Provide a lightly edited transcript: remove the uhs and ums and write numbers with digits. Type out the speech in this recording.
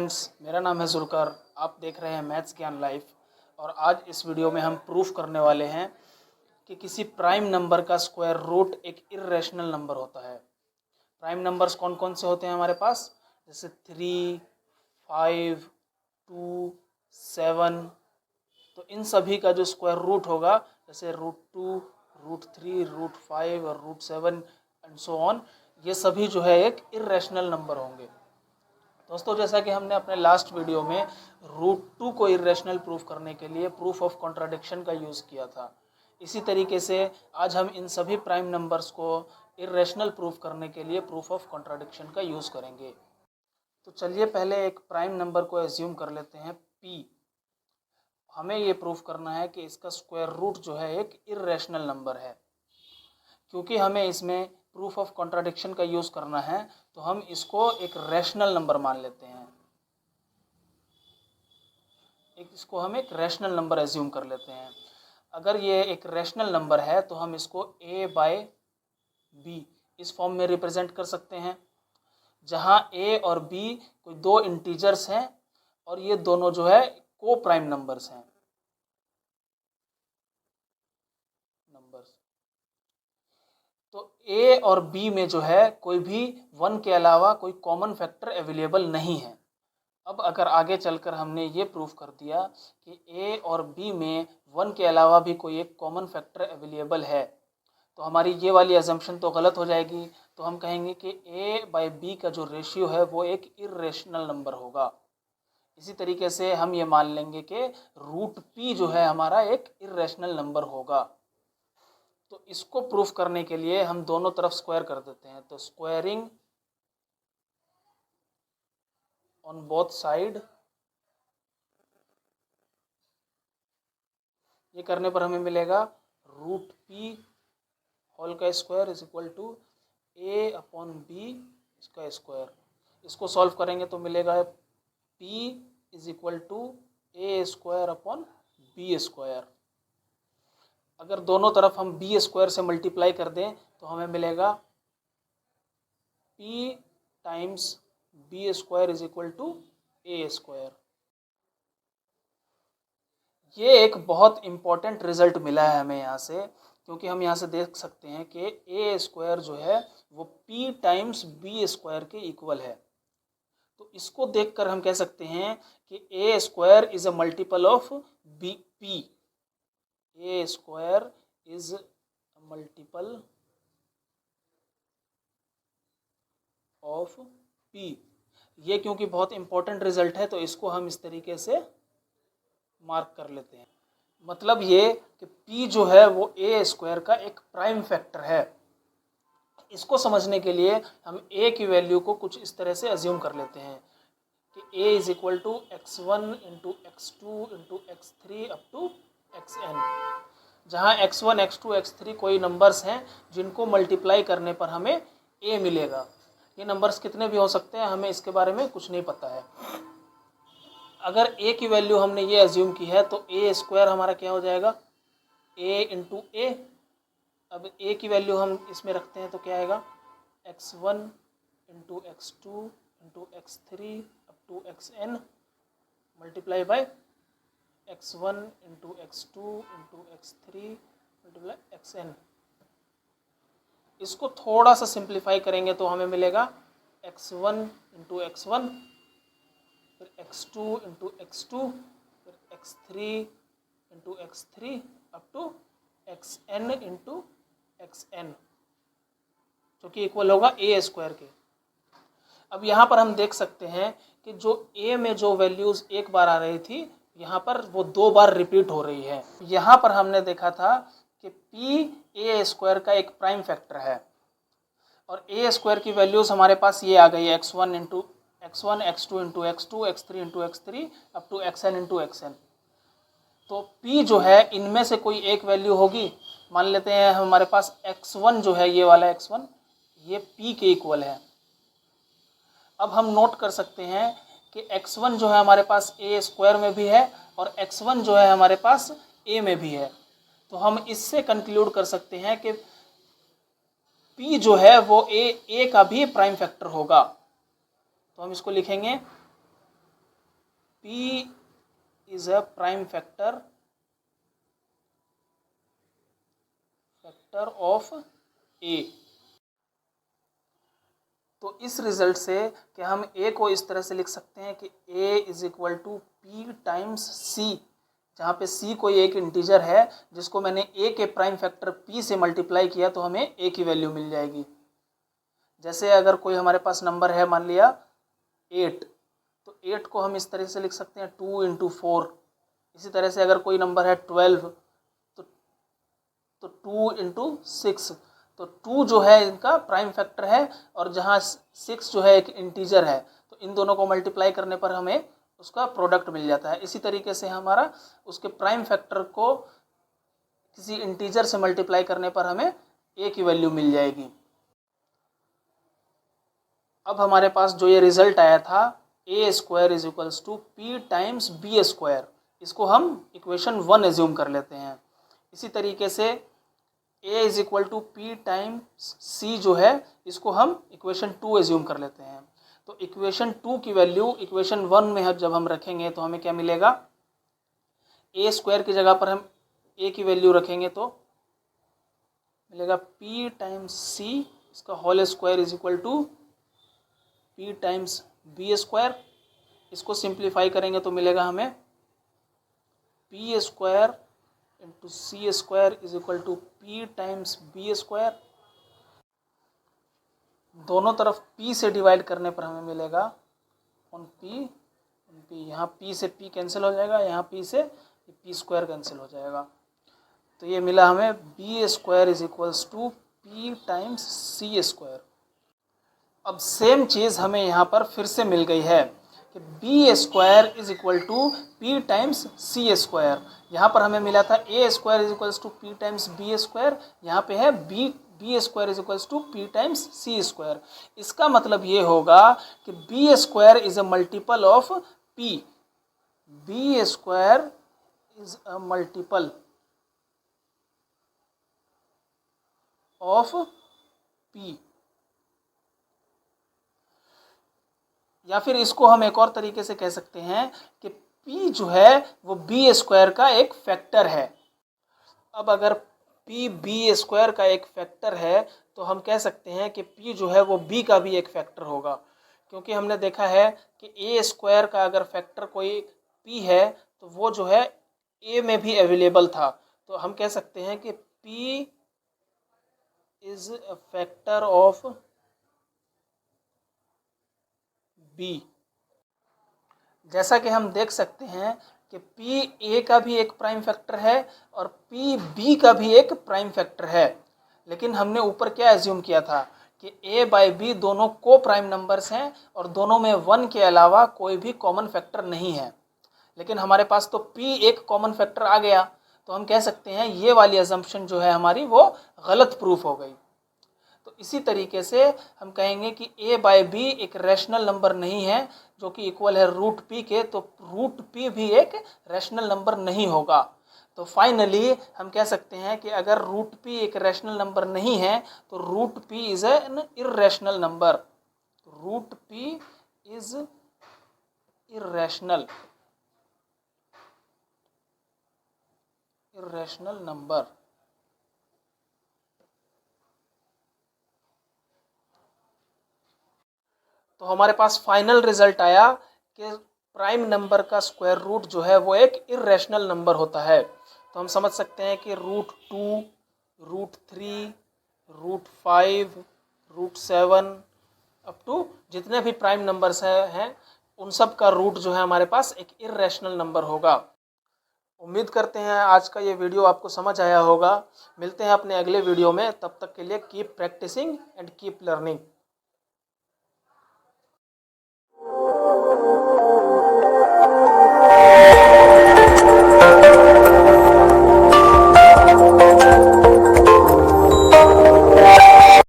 Friends, मेरा नाम है जुल्कर। आप देख रहे हैं मैथ्स ज्ञान लाइव। और आज इस वीडियो में हम प्रूफ करने वाले हैं कि किसी प्राइम नंबर का स्क्वायर रूट एक इर्रेशनल नंबर होता है। प्राइम नंबर्स कौन कौन से होते हैं हमारे पास? जैसे 3, 5, 2, 7। तो इन सभी का जो स्क्वायर रूट होगा, जैसे √2, √3, √5 और √7 एंड सो ऑन, ये सभी जो है एक इर्रेशनल नंबर होंगे। दोस्तों, जैसा कि हमने अपने लास्ट वीडियो में √2 को इर्रेशनल प्रूफ करने के लिए प्रूफ ऑफ कॉन्ट्राडिक्शन का यूज़ किया था, इसी तरीके से आज हम इन सभी प्राइम नंबर्स को इर्रेशनल प्रूफ करने के लिए प्रूफ ऑफ कॉन्ट्राडिक्शन का यूज़ करेंगे। तो चलिए पहले एक प्राइम नंबर को एज्यूम कर लेते हैं p। हमें ये प्रूफ करना है कि इसका स्क्वायर रूट जो है एक इर्रेशनल नंबर है। क्योंकि हमें इसमें प्रूफ ऑफ कॉन्ट्राडिक्शन का यूज़ करना है, तो हम इसको एक रैशनल नंबर मान लेते हैं। इसको हम एक रैशनल नंबर एज्यूम कर लेते हैं। अगर ये एक रैशनल नंबर है तो हम इसको a/b इस फॉर्म में रिप्रेजेंट कर सकते हैं, जहां a और b कोई दो इंटीजर्स हैं और ये दोनों जो है को प्राइम नंबर्स हैं। तो a और b में जो है कोई भी 1 के अलावा कोई कॉमन फैक्टर अवेलेबल नहीं है। अब अगर आगे चलकर हमने ये प्रूफ कर दिया कि a और b में 1 के अलावा भी कोई एक कॉमन फैक्टर अवेलेबल है, तो हमारी ये वाली अजम्पशन तो गलत हो जाएगी। तो हम कहेंगे कि a/b का जो रेशियो है वो एक इर्रेशनल नंबर होगा। इसी तरीके से हम ये मान लेंगे कि √p जो है हमारा एक इर्रेशनल नंबर होगा। तो इसको प्रूफ करने के लिए हम दोनों तरफ स्क्वायर कर देते हैं। तो स्क्वायरिंग ऑन बोथ साइड, ये करने पर हमें मिलेगा √p होल का square is equal to a/b इसका स्क्वायर। इसको सॉल्व करेंगे तो मिलेगा p is equal to a²/b²। अगर दोनों तरफ हम b² से मल्टीप्लाई कर दें तो हमें मिलेगा p times b² is equal to a²। ये एक बहुत इम्पॉर्टेंट रिजल्ट मिला है हमें यहाँ से, क्योंकि हम यहाँ से देख सकते हैं कि a² जो है वो p टाइम्स b² के इक्वल है। तो इसको देखकर हम कह सकते हैं कि a² is a multiple of p। a² is a multiple of p। ये क्योंकि बहुत इंपॉर्टेंट रिजल्ट है तो इसको हम इस तरीके से मार्क कर लेते हैं। मतलब ये कि p जो है वो a² का एक प्राइम फैक्टर है। इसको समझने के लिए हम a की वैल्यू को कुछ इस तरह से अज्यूम कर लेते हैं कि a is equal to x1 into x2 into x3 up to xn, जहाँ x1, x2, x3 कोई नंबर्स हैं जिनको मल्टीप्लाई करने पर हमें a मिलेगा। ये नंबर्स कितने भी हो सकते हैं, हमें इसके बारे में कुछ नहीं पता है। अगर a की वैल्यू हमने ये अज्यूम की है तो a² हमारा क्या हो जाएगा, a इंटू a। अब a की वैल्यू हम इसमें रखते हैं तो क्या आएगा, x1 into x2 into x3 up to xn multiply by x1 into x2 into x3 multiply xn। इसको थोड़ा सा सिंप्लीफाई करेंगे तो हमें मिलेगा x1 इंटू x1, फिर x2 इंटू x2, फिर x3 into x3 up to xn into xn, जो कि इक्वल होगा a² के। अब यहाँ पर हम देख सकते हैं कि जो a में जो वैल्यूज़ एक बार आ रही थी, यहाँ पर वो 2 बार रिपीट हो रही है। यहाँ पर हमने देखा था कि p a² का एक प्राइम फैक्टर है और a² की वैल्यूज़ हमारे पास ये आ गई है, x1 into x1, x2 into x2, x3 into x3 up to xn into xn। तो p जो है इनमें से कोई एक वैल्यू होगी। मान लेते हैं हमारे पास x1 जो है, ये वाला x1, ये p के इक्वल है। अब हम नोट कर सकते हैं कि x1 जो है हमारे पास a² में भी है और x1 जो है हमारे पास a में भी है। तो हम इससे कंक्लूड कर सकते हैं कि p जो है वो a का भी प्राइम फैक्टर होगा। तो हम इसको लिखेंगे P is a prime factor of A। तो इस रिजल्ट से कि हम A को इस तरह से लिख सकते हैं कि A is equal to P times C, जहाँ पे C कोई एक इंटीजर है जिसको मैंने A के प्राइम फैक्टर P से मल्टीप्लाई किया तो हमें A की वैल्यू मिल जाएगी। जैसे अगर कोई हमारे पास नंबर है, मान लिया 8, तो 8 को हम इस तरह से लिख सकते हैं 2 इंटू 4। इसी तरह से अगर कोई नंबर है 12 तो 2 इंटू 6। तो 2 जो है इनका प्राइम फैक्टर है और जहाँ 6 जो है एक इंटीजर है, तो इन दोनों को मल्टीप्लाई करने पर हमें उसका प्रोडक्ट मिल जाता है। इसी तरीके से हमारा उसके प्राइम फैक्टर को किसी इंटीजर से मल्टीप्लाई करने पर हमें A की वैल्यू मिल जाएगी। अब हमारे पास जो ये रिजल्ट आया था A square is equals to P times B square, इसको हम इक्वेशन 1 एज्यूम कर लेते हैं। इसी तरीके से A is equal to P times C जो है इसको हम इक्वेशन 2 एज्यूम कर लेते हैं। तो इक्वेशन 2 की वैल्यू इक्वेशन 1 में जब हम रखेंगे तो हमें क्या मिलेगा, A स्क्वायर की जगह पर हम A की वैल्यू रखेंगे तो मिलेगा P टाइम्स C, इसका whole square is equal to P times B square. इसको सिंप्लीफाई करेंगे तो मिलेगा हमें P square into C square is equal to P times B square. दोनों तरफ P से डिवाइड करने पर हमें मिलेगा ऑन P। यहाँ P से P कैंसिल हो जाएगा, यहाँ P से P स्क्वायर कैंसिल हो जाएगा। तो ये मिला हमें B square is equals to P times C square. अब सेम चीज़ हमें यहाँ पर फिर से मिल गई है कि B square is equal to P times C square. यहाँ पर हमें मिला था A square is equals to P times B square, यहाँ पे है B square is equals to P times C square. इसका मतलब ये होगा कि B square is a multiple of P। B square is a multiple of P। या फिर इसको हम एक और तरीके से कह सकते हैं कि P जो है वो B स्क्वायर का एक फैक्टर है। अब अगर P B स्क्वायर का एक फैक्टर है तो हम कह सकते हैं कि P जो है वो B का भी एक फैक्टर होगा, क्योंकि हमने देखा है कि A स्क्वायर का अगर फैक्टर कोई P है तो वो जो है A में भी अवेलेबल था। तो हम कह सकते हैं कि P is a factor of B। जैसा कि हम देख सकते हैं कि P A का भी एक प्राइम फैक्टर है और P B का भी एक प्राइम फैक्टर है, लेकिन हमने ऊपर क्या एज्यूम किया था कि A बाई B दोनों को प्राइम नंबर्स हैं और दोनों में 1 के अलावा कोई भी कॉमन फैक्टर नहीं है। लेकिन हमारे पास तो P एक कॉमन फैक्टर आ गया, तो हम कह सकते हैं ये वाली अजम्पशन जो है हमारी वो गलत प्रूफ हो गई। तो इसी तरीके से हम कहेंगे कि A बाई B एक रैशनल नंबर नहीं है जो कि इक्वल है रूट P के, तो रूट P भी एक रैशनल नंबर नहीं होगा। तो फाइनली हम कह सकते हैं कि अगर रूट P एक रैशनल नंबर नहीं है तो root P is an irrational number. Root P is irrational number. तो हमारे पास फाइनल रिजल्ट आया कि प्राइम नंबर का स्क्वायर रूट जो है वो एक इर्रेशनल नंबर होता है। तो हम समझ सकते हैं कि root 2, root 3, root 5, root 7 up to जितने भी प्राइम नंबर्स हैं उन सब का रूट जो है हमारे पास एक इर्रेशनल नंबर होगा। उम्मीद करते हैं आज का ये वीडियो आपको समझ आया होगा। मिलते हैं अपने अगले वीडियो में, तब तक के लिए keep practicing and keep learning.